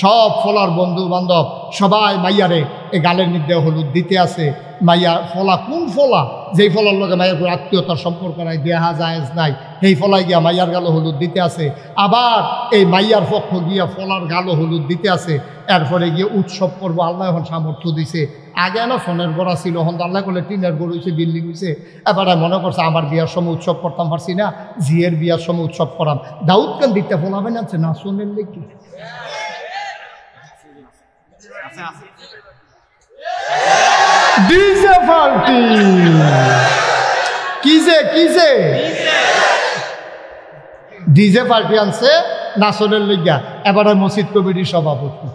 সব ফলার বন্ধু বান্ধব সবাই মাইয়ারে এই গালের মধ্যে হলুদ দিতে আছে। মাইয়া ফলা কোন ফলা যেই ফলার লগে মাইয়ার কোনো আত্মীয়তার সম্পর্ক নাই, দেহা জায়েজ নাই, সেই ফলাই গিয়া মাইয়ার গালো হলুদ দিতে আছে। আবার এই মাইয়ার পক্ষ গিয়া ফলার গালো হলুদ দিতে আছে। এরপরে গিয়ে উৎসব করবো, আল্লাহ এখন সামর্থ্য দিছে। আগে না সোনের গড়া ছিল, এখন আল্লাহ করলে টিনের গড় হয়েছে, বিল্ডিং হয়েছে। এবারে মনে করছে আমার বিয়ার সময় উৎসব করতাম পারছি না, জিয়ের বিয়ার সময় উৎসব করাম। দাউদ কেন দিতে ফলাবেন আছে না সোনের লেগে ডিজে পার্টি কিসে ডিজে পার্টি আনছে নাচনের লইয়া। এবার মসজিদ কমিটির সভাপতি,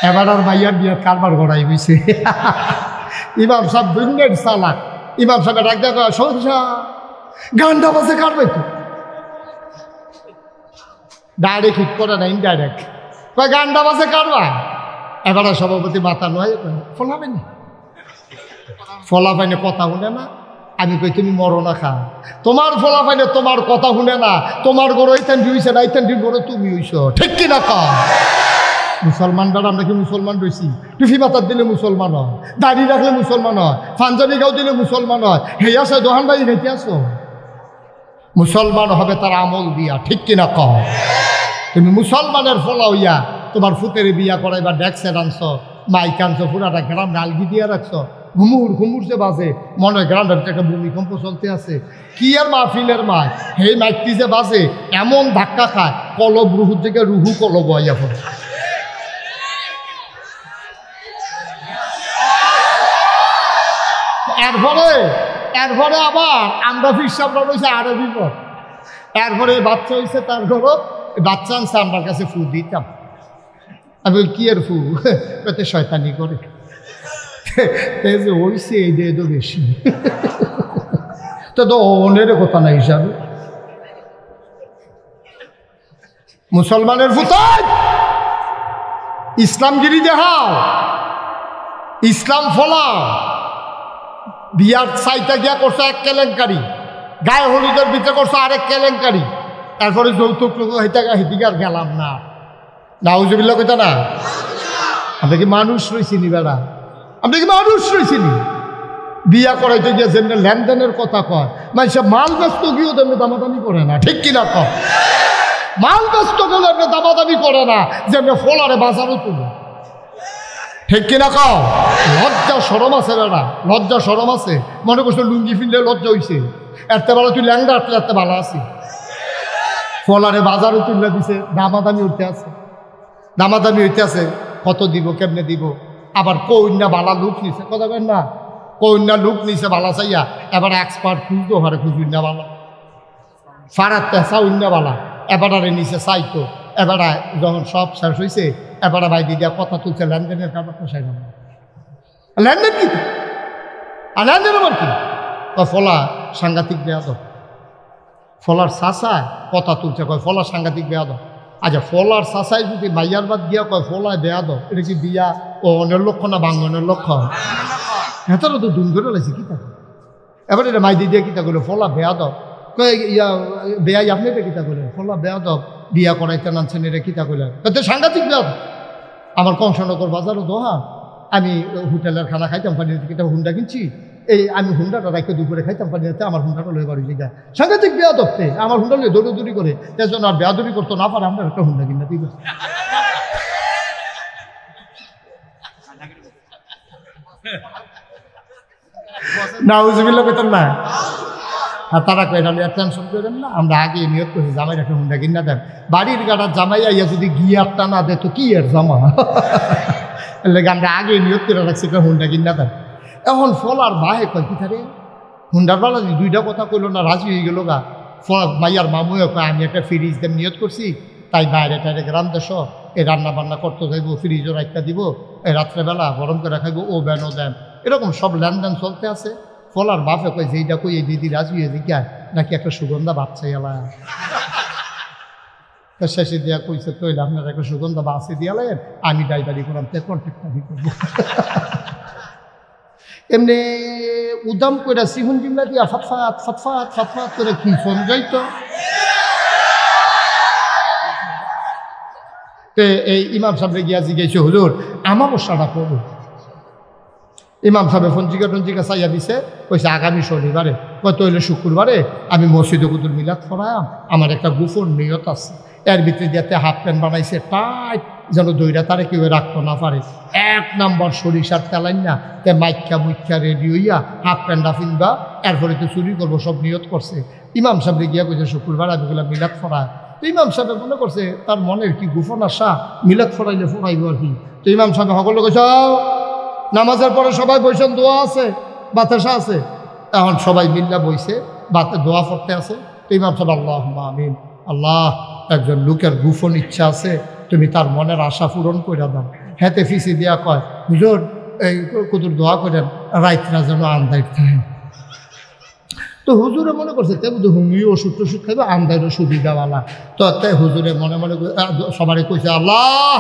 এবার আর মাইয়ার বিয়ার কারবার গড়াই হয়েছে। ইমাম সাহেব দুনিয়ার চালাক। ইমাম সাহেব ডাক দেখা সহসা গানটা বাজে কারবাই তো ডাইরেক্ট হিট করে না, ইনডাইরেক্ট কয় গানটা বাজে কারবা। এবার সভাপতি মাথা নয় ফলাবেন ফলা পাইনে কথা শুনে না। আমি কই তুমি মরো না খা, তোমার ফলা পাইনে তোমার কথা শুনে না। তোমার গরু এইখান হইছে না, এইখান গরু তুমি হইছ, ঠিক কিনা কা? মুসলমানরা আমরা কি মুসলমান রয়েছি? টুফি মাথার দিলে মুসলমান হয়, দাড়ি রাখলে মুসলমান হয়, পাঞ্জাবি গাও দিলে মুসলমান হয়। হেই আসে দোহান বাড়ি খাইতে আসো। মুসলমান হবে তার আমল দিয়া, ঠিক কিনা ক? তুমি মুসলমানের ফলা হইয়া তোমার ফুতের বিয়া করাইবা ডেক্সে আনছ, মাইক আনছো, পুরাটা গ্রাম ডালগি দিয়ে রাখছো, ঘুমুর যে বাজে মনে হয় গ্রামের একটা ভূমিকম্প চলতে আছে। কি আর মাহফিলের মায় সেই মাইকটি যে বাজে এমন ধাক্কা খায়, কলব রুহুর থেকে রুহু কলব হইয়া পড়ে। এরপরে আবার আমরা ফিরসাবরা রয়েছে আরো বিপদ। এরপরে বাচ্চা হয়েছে, তার ঘর বাচ্চা আনছে, আমার কাছে ফু দিতাম। আমি কি আর ফু কতে শয়তানি করে হইছে এই দিয়ে তো বেশি। তো অনের কথা না হিসাবে মুসলমানের ফুতায় ইসলামগিরি দেখাও, ইসলাম ফলাও। বিয়ার সাইটা গিয়া করছো এক কেলেঙ্কারি, গায়ে হলুদের ভিতরে করছো আরেক কেলেঙ্কারি। তারপরে যৌতুক হেদিকে আর গেলাম না। নাউজুবিল্লাহ কইতা না? আমরা কি মানুষ রয়েছিনি বেড়া? আমরা কি মানুষ রয়েছিনি? বিয়া করাইতে গিয়ে যেমনি লেনদেনের কথা কয়, মানুষ মাল ব্যস্ত গিয়েও তেমনি দামাদামি করে না, ঠিক কিনা কয়? মাল ব্যস্ত গেলে এমনি দামাদামি করে না, যেমনি ফলারে বাজারও তুলে, ঠিক কিনা কও? লজ্জা সরম আছে বেড়া, লজ্জা সরম আছে। মনে করছো লুঙ্গি ফিনলে লজ্জা হইছে, এরতে বেলা তুই ল্যাংড়া আটলে এত ভালো আছি। ফলারে বাজারও তুলে দিছে, দামাদামি উঠতে আছে, দামাদামি হইতে আছে। কত দিব, কেমনে দিব? আবার কন্যা বালা লুক নিছে, কথা কেন না? কন্যা লুক নিছে বালা চাইয়া, এবার এক্সপার্ট খুঁজতো হারে খুঁজুন্যা বালা, ফারাত পেশা উন্না বালা। এবার নিচে চাইতো। এবার যখন সব শেষ হয়েছে, এবার ভাই দিদিয়া কথা তুলছে, লেনদেনের ব্যাপারটা শেষ হবে। লেনদেন কি? আর লেনদেন আবার কি? ফলা সাংঘাতিক বেয়াদব। ফলার চাষায় কথা তুলছে, কয় ফলা সাংঘাতিক বেয়াদব। আচ্ছা, ফলার চাষায় যদি মাইয়ার বাদ গিয়া কয় ফলায় বেয়াদব, এটা কি বিয়া ও অনের লক্ষ্য না বাঙ্গনের লক্ষ্য? হেতারও তো দুম ধরে লাগছে কিতা। এবার এটা মাই দিদিয়া কিতা করলো, ফলা বেয়াদব। কয় ইয়া বেয়াই আপনি এটা কিতা করলেন? ফলা বেয়াদব, বিয়া করাইতে নানছেন, এটা কিতা করলেন? সাংঘাতিক বেয়াদব। আমার কংসনগর বাজারও দোহা, আমি হোটেলের খানা খাইতাম পানি কিতা হুন্ডা কিনছি, এই আমি হুন্ডাটা রাখতে দুপুরে খাইতাম পানি, আমার হুন্ডাটা লয়ে বাড়ি যায়। সাংঘাতিক বেয়াদবতে আমার হুন্ডা লয়ে দৌড়ি করে, তেজন আর বেয়াদবি করতো না পারে, আমরা একটা হুন্ডা কিনা ঠিক আছে। নাউজুবিল্লাহ কইতেন না? আর তারা কয় না টেনশন করেন না, আমরা আগে নিয়োগ করছি জামাই একটা হুন্ডা কিনা দেন। বাড়ির গাড়ার জামাই আইয়া যদি গিয়ারটা না দেয় তো কি এর জামা? লেগে আমরা আগে নিয়োগ করে রাখছি একটা হুন্ডা কিনা দেন। এখন ফলার বাহে কয় কি থাকে হুন্ডার বেলা দুইটা কথা কইল না, রাজি হয়ে গেল গা। মাইয়ার মামুও কয় আমি একটা ফ্রিজ দেন নিয়োগ করছি, তাই বাইরে টাইরে গ্রাম দেশ এই রান্না বান্না করতে যাইব, ফ্রিজও রাখতে দিব, এই রাত্রেবেলা গরম করে খাইব, ও বেনও দেন, এরকম সব লেনদেন চলতে আছে। ফলার বাপে কয় যেইটা কই এই দিদি রাজি হয়ে জিজ্ঞায় নাকি একটা সুগন্ধা বাচ্চা এলা। শেষে দিয়া কইছে তৈলে আপনার একটা সুগন্ধা বাঁচে দিয়ালেন, আমি ড্রাইভারি করলাম, তে কন্ট্যাক্টটা করবো। এমনি উদাম করে সিহুন জিমলা দিয়া ফাতফাত ফাতফাত ফাতফাত করে কি ফোন যাইতো। তো এই ইমাম সাহেবরে গিয়া জিজ্ঞেস হুজুর আমাবস্যাটা করবো। ইমাম সাহেব ফঞ্জিকা টঞ্জিকা চাইয়া দিছে, কইছে আগামী শনিবারে কত হইলে শুক্রবারে আমি মসজিদে কুতুল মিলাদ পড়ায়াম, আমার একটা গোপন নিয়ত আছে। এর ভিতরে দিয়াতে হাফ প্যান্ট বানাইছে টাইট, যেন দইরা তারে কেউ রাখতে না পারে। 1 নম্বর সরিষার তেলাইন না তে মাইকা মুইকা রেডি হইয়া হাফ প্যান্টটা ফিনবা, এরপরে তো চুরি করবো সব নিয়ত করছে। ইমাম সাহেবরে গিয়া কইছে শুক্রবার আমি বললাম মিলাদ পড়ায়। তো ইমাম সাহেব মনে করছে তার মনের কি গোপন আশা, মিলাদ পড়াইলে পড়াইব আর কি। তো ইমাম সাহেব সকলে কইছে নামাজের পরে সবাই বইছেন, দোয়া আছে, বাতাসা আছে। এখন সবাই মিল্লা বইছে, বাতে দোয়া পড়তে আছে। তো ইমাম সাহেব আল্লাহ আমিন, আল্লাহ একজন লোকের গোপন ইচ্ছা আছে, তুমি তার মনের আশা পূরণ করে দাও। হেতে ফিসি দিয়া কয় হুজুর এই কুতুর দোয়া করেন রাইতরা যেন আন্দাইট থাকে। তো হুজুরে মনে করছে তে বুধ হুমিও ওষুধ টষুধ খাইবে, আন্দাইরও সুবিধাওয়ালা। তো তাই হুজুরে মনে মনে সবারই কইছে আল্লাহ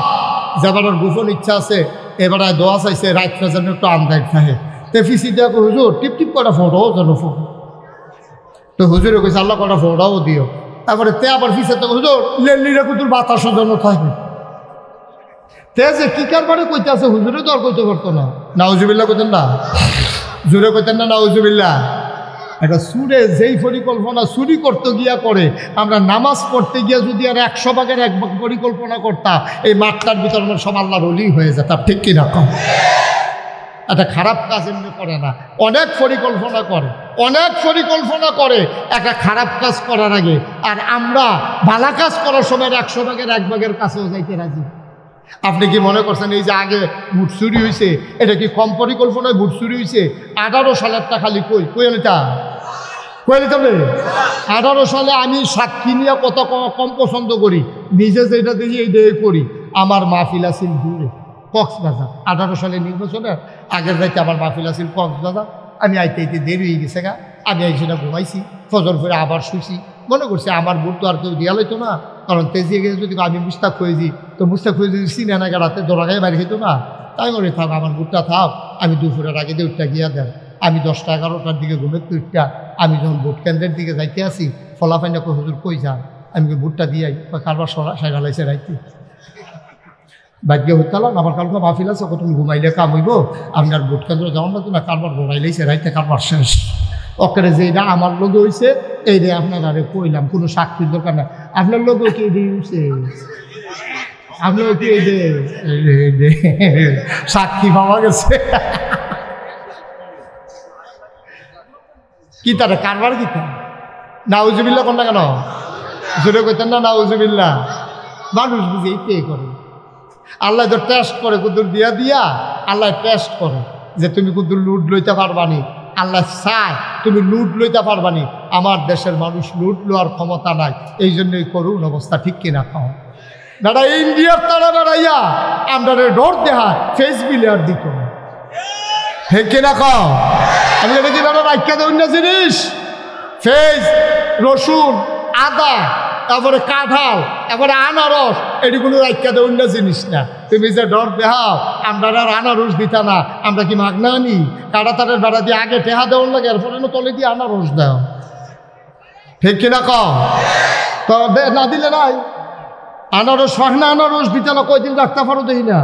যাবার গোপন ইচ্ছা আছে, এবার দোয়া চাইছে রাইতরা যেন একটু আন্দাইট থাকে। তে ফিসি দিয়া হুজুর টিপ টিপ কটা ফোটাও যেন ফোটো। তো হুজুরে কইছে আল্লাহ কটা ফোটাও দিও। তারপরে তে আবার ফিসে তো হুজুর লেলিরা কুতুর বাতাসও যেন থাকে। তে যে কি কারবারে কইতে আছে হুজুরে তো আর কইতে পারতো না। নাউজুবিল্লাহ কইতেন না, জোরে কইতেন না নাউজুবিল্লাহ। একটা সুরে যেই পরিকল্পনা চুরি করতে গিয়া করে, আমরা নামাজ পড়তে গিয়া যদি আর 100 ভাগের 1 ভাগ পরিকল্পনা করতাম, এই মাঠটার ভিতর সব আল্লাহর ওলি হয়ে যেতাম। ঠিক কিনা কম? একটা খারাপ কাজ এমনি করে না, অনেক পরিকল্পনা করে, অনেক পরিকল্পনা করে একটা খারাপ কাজ করার আগে। আর আমরা ভালো কাজ করার সময় 100 ভাগের 1 ভাগের কাছেও যাইতে রাজি। আপনি কি মনে করছেন এই যে আগে ভোট চুরি হয়েছে এটা কি কম পরিকল্পনায় ভোট চুরি হয়েছে? 18 সালেরটা খালি কই কই এটা কই নিতে হবে। 18 সালে আমি সাক্ষী নিয়ে কত কম পছন্দ করি, নিজে যেটা দেখি এইটাই করি। আমার মাহফিল আছিল দূরে কক্সবাজার, 18 সালে নির্বাচনের আগের রাইতে আমার মাহফিল আছিল কক্সবাজার। আমি আইতে দেরি হয়ে গেছে গা, আমি আইসিনা ঘুমাইছি, ফজর করে আবার শুইছি। মনে করছি আমার ভোট তো আর কেউ দিয়া লইতো না, কারণ তেজিয়ে গেছে যদি আমি মুস্তাক হয়েছি, তো মুস্তাক হয়ে যদি চিনে না রাতে দৌড়া গায়ে বাইরে খেতো না। তাই মনে থাক আমার ভোটটা থাক, আমি দুপুরের আগে দিয়ে উঠটা গিয়া দেন। আমি 10টা 11টার দিকে ঘুমের উঠটা আমি যখন ভোট কেন্দ্রের দিকে যাইতে আসি, ফলাফাইনা কই হুজুর কই যান, আমি ভোটটা দিয়াই কারবার সাইডালাইছে রাইতে বাদ গিয়ে হইতালাম। আমার কালকে মাহফিল আছে, কত ঘুমাইলে কাম হইব, আপনার ভোট কেন্দ্র যাওয়ার লাগতো না, কারবার ঘোরাইলেইছে রাইতে, কারবার শেষ। ওকে যে এটা আমার লোক হয়েছে এই রে আপনার আরে কইলাম, কোনো সাক্ষীর দরকার না। আপনার লোকও কি দিয়েছে, আপনারও কি এই যে সাক্ষী পাওয়া গেছে। কি তারা কারবার কি নাউজুবিল্লাহ কোন না কেন জোরে কইতেন না নাউজুবিল্লাহ। মানুষ বুঝে এইটাই করে, আল্লাহ তো টেস্ট করে কুদুর দিয়া দিয়া আল্লাহ টেস্ট করে যে তুমি কুদুর লুট লইতে পারবানি। আল্লাহ চায় তুমি লুট লইতে পারবানি। আমার দেশের মানুষ লুট লওয়ার ক্ষমতা নাই, এই জন্যই করুন অবস্থা। ঠিক কিনা খাও দাদা? ইন্ডিয়ার তারা বেড়াইয়া আমরা ডর দেহা ফেস বিলে আর দিত না। ঠিক কিনা খাও? আমি এটা কি দাদা রাখা দেবেন না জিনিস? ফেস, রসুন, আদা, তারপরে কাঁঠাল, তারপরে আনারস, এটি কোনো রাখা দেবেন না জিনিস না। তুমি যে ডর দেহাও আমরা আর আনারস দিতা না, আমরা কি মাগনা আনি? কাটা তারের বেড়া দিয়ে আগে টেহা দেওয়ার লাগে, এরপরে তলে দিয়ে আনারস দাও। ঠিক কিনা কও? তো না দিলে নাই আনারস ফাঁকনা আনারস দিতে না, কয়দিন রাখতে পারো দেখি না।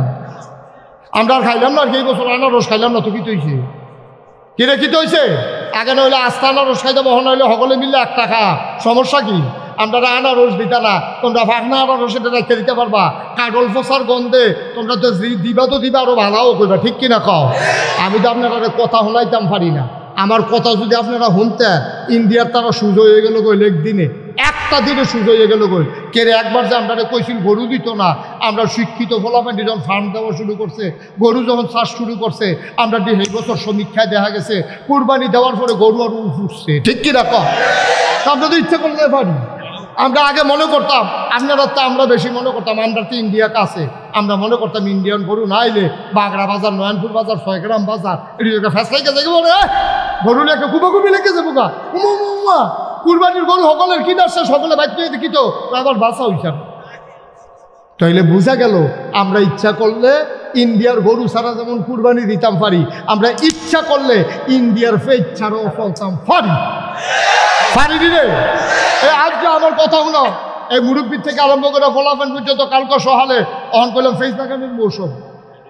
আমরা আর খাইলাম না, আর এই বছর আনারস খাইলাম না তো কি তৈছে? কিরে কি তৈছে? আগে নইলে আস্তা আনারস খাইতে বহন হইলে সকলে মিললে 1 টাকা, সমস্যা কি? আমরা আনারস দিতা না, তোমরা ফাঁকনা আনারস এটা রেখে দিতে পারবা। কাঠল ফসার গন্ধে তোমরা তো দিবা, তো দিবা আরো ভালোও করবা। ঠিক কিনা কও? আমি তো আপনারা কথা শোনাইতাম পারি না। আমার কথা যদি আপনারা শুনতেন, ইন্ডিয়ার তারা সুযোগ হয়ে গেল গই একদিনে, একটা দিনে সুযোগ হয়ে গেল গই। কেরে একবার যে আমরা কইছিল গরু দিত না, আমরা শিক্ষিত ফলাফান্ডি যখন ফার্ম দেওয়া শুরু করছে, গরু যখন চাষ শুরু করছে, আমরা এই বছর সমীক্ষায় দেখা গেছে কুরবানি দেওয়ার পরে গরু আর উঠছে। ঠিক কিনা কও? আমরা তো ইচ্ছে করলে পারি। আমরা আগে মনে করতাম, আপনারা তো আমরা বেশি মনে করতাম আমরা তো ইন্ডিয়া কাছে, আমরা মনে করতাম ইন্ডিয়ান গরু না আইলে বাগড়া বাজার, নয়নপুর বাজার, 6 গ্রাম বাজার এটি ফেসলাই গেছে বলে গরু লেখে কুবাকুবি লেগেছে বোকা উমা কুরবানির গরু সকলের কিনা আসছে, সকলে বাইতে দেখি তো আবার বাসা হইছে। তাইলে বোঝা গেল আমরা ইচ্ছা করলে ইন্ডিয়ার গরু ছাড়া যেমন কুরবানি দিতাম পারি, আমরা ইচ্ছা করলে ইন্ডিয়ার ফেজ ছাড়াও ফলতাম পারি। পারি রে আজকে আমার কথা হলো এই মুরব্বীর থেকে আরম্ভ করে ফলাফল পর্যন্ত কালকে সহালে অন করলাম ফেস লাগানোর মৌসুম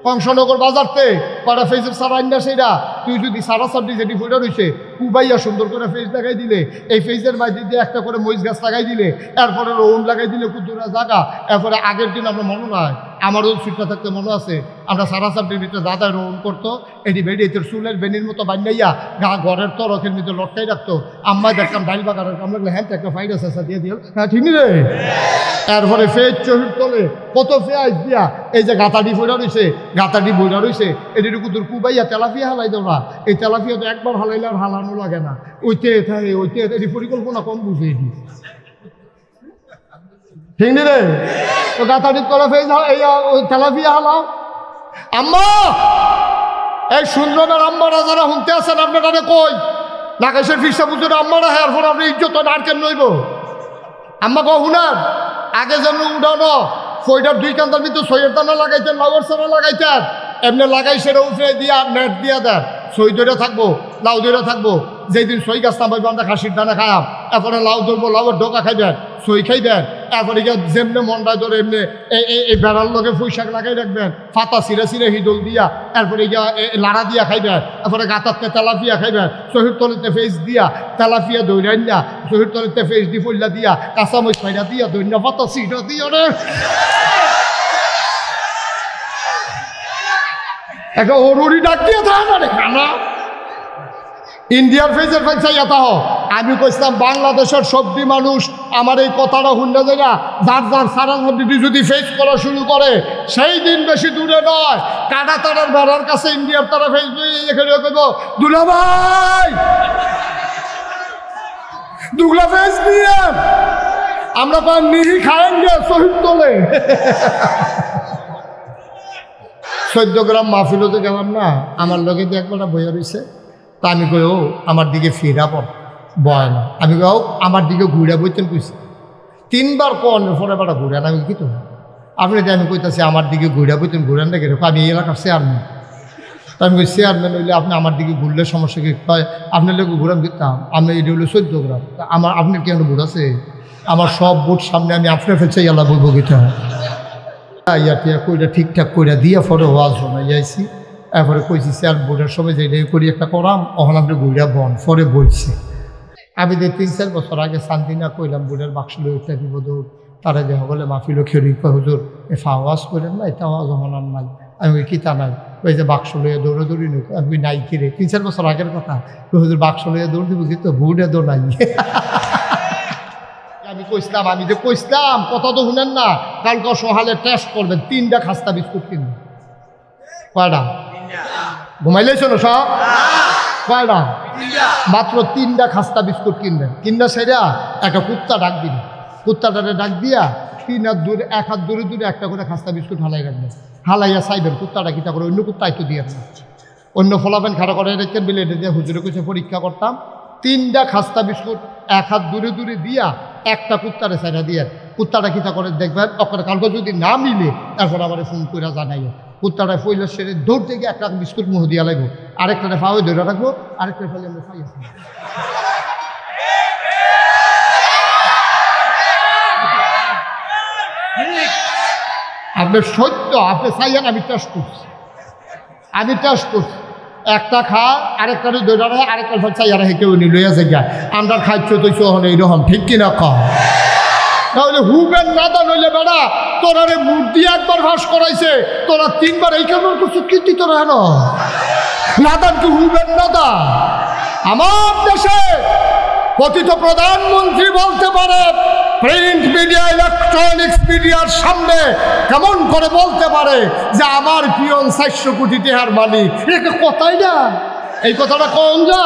কংসনগর বাজারতে কটা ফেসের সারা আইনা সেইরা তুই যদি সারা সাবডি যেটি ফুটে রয়েছে কুবাইয়া সুন্দর করে ফেস লাগাই দিলে এই ফেসের মাঝে দিয়ে একটা করে মরিচ গাছ লাগাই দিলে এরপরে রৌন লাগাই দিলে কুদ্দুরা জায়গা এরপরে আগের দিন আমরা মনে নয় আমারও সুইটটা থাকতে মনে আছে আমরা সারা সাবডির ভিতরে দাদা রৌন করতো এটি বেরিয়ে তোর চুলের বেনির মতো বান্যাইয়া ঘরের তরকের ভিতরে লটকাই রাখতো আম্মা দেখতাম ডাইল বাগার আমরা হ্যাঁ একটা ফাইডা চেঁচা দিয়ে দিও হ্যাঁ ঠিক রে এরপরে ফেজ চহির তোলে কত ফেয়াজ দিয়া এই যে গাতাডি ফোড়া রয়েছে গাতাডি বইরা রয়েছে এটিটুকু তোর কুবাইয়া তেলাপিয়া হালাই দেওয়া এই তেলাপিয়া তো একবার হালাইলে আর হালানো লাগে না ওইতে থাকে ওইতে এটি পরিকল্পনা কম বুঝে এটি ঠিক নি রে তো গাতাডি করা ফেজ এই তেলাপিয়া হালাও আম্মা এই সুন্দরের আম্মারা যারা শুনতে আছেন আপনারা কই নাকেশের ফিসা পুজোর আম্মারা হ্যাঁ এরপর আপনি ইজ্জত নারকেল নইব আম্মা কো শুনার আগে যেন উঠানো ফইটার দুই কান্দার ভিতরে সইয়ের দানা লাগাইতেন লাউয়ের সারা লাগাইতেন এমনি লাগাই সেটা উঠে দিয়া নেট দিয়া দেন সই ধরে থাকবো লাউ ধরে থাকবো যেই দিন সই গাছ নামাইবো আমরা খাসির দানা খায়াম এরপরে লাউ ধরবো লাউয়ের ডোকা খাইবেন সই খাইবেন এরপরে গিয়ে যেমনি মন্ডায় ধরে এমনি এই বেড়ার লগে পুঁইশাক লাগাই রাখবেন ফাতা সিরে সিরে হিদল দিয়া এরপরে গিয়া লাড়া দিয়া খাইবেন এরপরে গাতাতে তেলাপিয়া খাইবেন শহীদ তলিতে ফেস দিয়া তেলাপিয়া দৈরান না শহীদ তলিতে ফেস দি ফুল্লা দিয়া কাঁচামরিচ ফাইরা দিয়া দৈন্য ফাতা সিটা দিয়া রে একটা অরুরি ডাক দিয়ে থাকে না রে খানা ইন্ডিয়ার ফেজের ফেঁচাইয়া তাহ আমি কইতাম বাংলাদেশের সবজি মানুষ আমার এই কথাটা শুনলে যায় না যার যার সারা সবজি যদি ফেস করা শুরু করে সেই দিন বেশি দূরে নয় কাটা তারার বেড়ার কাছে ইন্ডিয়ার তারা ফেস এখানে করবো দুলা ভাই দুগলা ফেস দিয়ে আমরা তো নিহি খায়েঙ্গে শহীদ তোলে 14 গ্রাম মাহফিলতে গেলাম না আমার লোকে দিয়ে একবার বইয়া রয়েছে তা আমি কই ও আমার দিকে ফিরা বয় না আমি কই আমার দিকে ঘুরে বইতেন কইছি 3 বার কোন ফোনে বাড়া ঘুরেন আমি কি তো আপনি আমি কইতাছি আমার দিকে ঘুরে বইতেন ঘুরেন না কেরকম আমি এই এলাকার চেয়ারম্যান তা আমি কই চেয়ারম্যান হইলে আপনি আমার দিকে ঘুরলে সমস্যা কি হয় আপনার লোক ঘুরাম দিতাম আমি এটা হলো 14 গ্রাম আমার আপনার কেন ভোট আছে আমার সব ভোট সামনে আমি আপনার ফেলছে ইয়ালা বলবো গিতে হয় ইয়া কইটা ঠিকঠাক কইরা দিয়া ফটো ওয়াজ শোনা যাইছি এরপরে কইছি স্যার বোর্ডের সময় যে করি একটা করাম ওখান আপনি ঘুরিয়া বন পরে বলছি আমি যে 3-4 বছর আগে শান্তি না কইলাম বোর্ডের বাক্স লই উঠতে দিব দূর তারা দেখা বলে মাহফিল খেরি হুজুর এফা আওয়াজ করেন না এটা আওয়াজ হনার নাই আমি ওই কিতা নাই ওই যে বাক্স লইয়া দৌড়াদৌড়ি নই আমি নাই কিরে 3-4 বছর আগের কথা হুজুর বাক্স লইয়া দৌড় দিব কিন্তু বোর্ডে দৌড় নাই আমি কইসলাম আমি যে কইসলাম কথা তো শুনেন না কালকে সহালে টেস্ট করবেন 3টা খাস্তা বিস্কুট কিনবেন কয়টা ঘুমাইলেছ না সব কয়টা মাত্র 3টা খাস্তা বিস্কুট কিনবেন কিনলে সেটা একটা কুত্তা ডাক দিবেন কুত্তাটারে ডাক দিয়া 3 হাত দূরে 1 হাত দূরে দূরে একটা করে খাস্তা বিস্কুট হালাই রাখবেন হালাইয়া চাইবেন কুত্তাটা কিতা করে অন্য কুত্তা একটু দিয়ে না অন্য ফলাফেন খাড়া করে রেখেন বিলে এটা দিয়ে হুজুরে কইছে পরীক্ষা করতাম 3টা খাস্তা বিস্কুট 1 হাত দূরে দূরে দিয়া একটা কুত্তারে সাইডা দিয়ে কুত্তাটা কিতা করে দেখবেন ওখানে কালকে যদি না মিলে তারপর আবার ফোন করে জানাইও কুত্তাটা ফইলের সেরে দৌড় থেকে একটা বিস্কুট মুহ দিয়া লাগবো আরেকটা ফাওয়ে ধরে রাখবো আরেকটা ফলে আমরা খাই আসবো আপনি সত্য আপনি চাইয়েন আমি টেস্ট করছি একটা খা আরেকটা ধরে রাখে আরেকটা ফল চাইয়ারা কেউ নি লইয়া যায় আমরা খাইছো তৈছো হন এইরকম ঠিক কিনা কম তাহলে হুবেন নাদা নইলে বেড়া তোরা রে মুখ দিয়ে একবার ভাস করাইছে তোরা 3বার এই কেমন কিছু কীর্তি তোরা হেন নাদান কি হুবেন নাদা আমার দেশে কথিত প্রধানমন্ত্রী বলতে পারে প্রিন্ট মিডিয়া ইলেকট্রনিক্স মিডিয়ার সামনে কেমন করে বলতে পারে যে আমার পিয়ন 400 কোটি টাকার মালিক এটা কথাই না এই কথাটা কম যা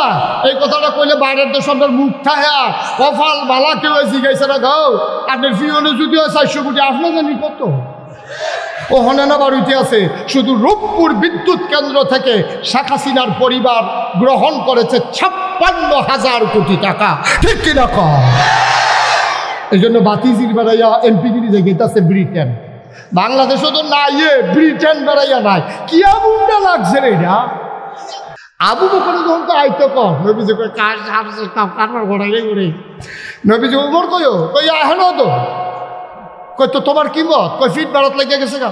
এই কথাটা কইলে বাইরের দেশ আপনার মুখ থাকা কপাল বালা কেউ জিগাইছে না গাও আপনার পিয়নে যদি 400 কোটি আপনার জানি কত ও হনানা বাড়িতে আছে শুধু রূপপুর বিদ্যুৎ কেন্দ্র থেকে শেখ হাসিনার পরিবার গ্রহণ করেছে 56,000 কোটি টাকা ঠিক কিনা কম এই জন্য বাতিজির বেড়াইয়া এমপিগিরি যে গেতাছে ব্রিটেন বাংলাদেশও তো না ব্রিটেন বেড়াইয়া নাই কি আবুটা লাগছে রে এটা আবু বকর যখন তো আইতো কম নবীজি কই কার কারবার ঘোড়াই করে নবীজি উমর কইও কই আহেন তো কই তো তোমার কি মত? কই ফিট বাড়াত লেগে গেছে গা।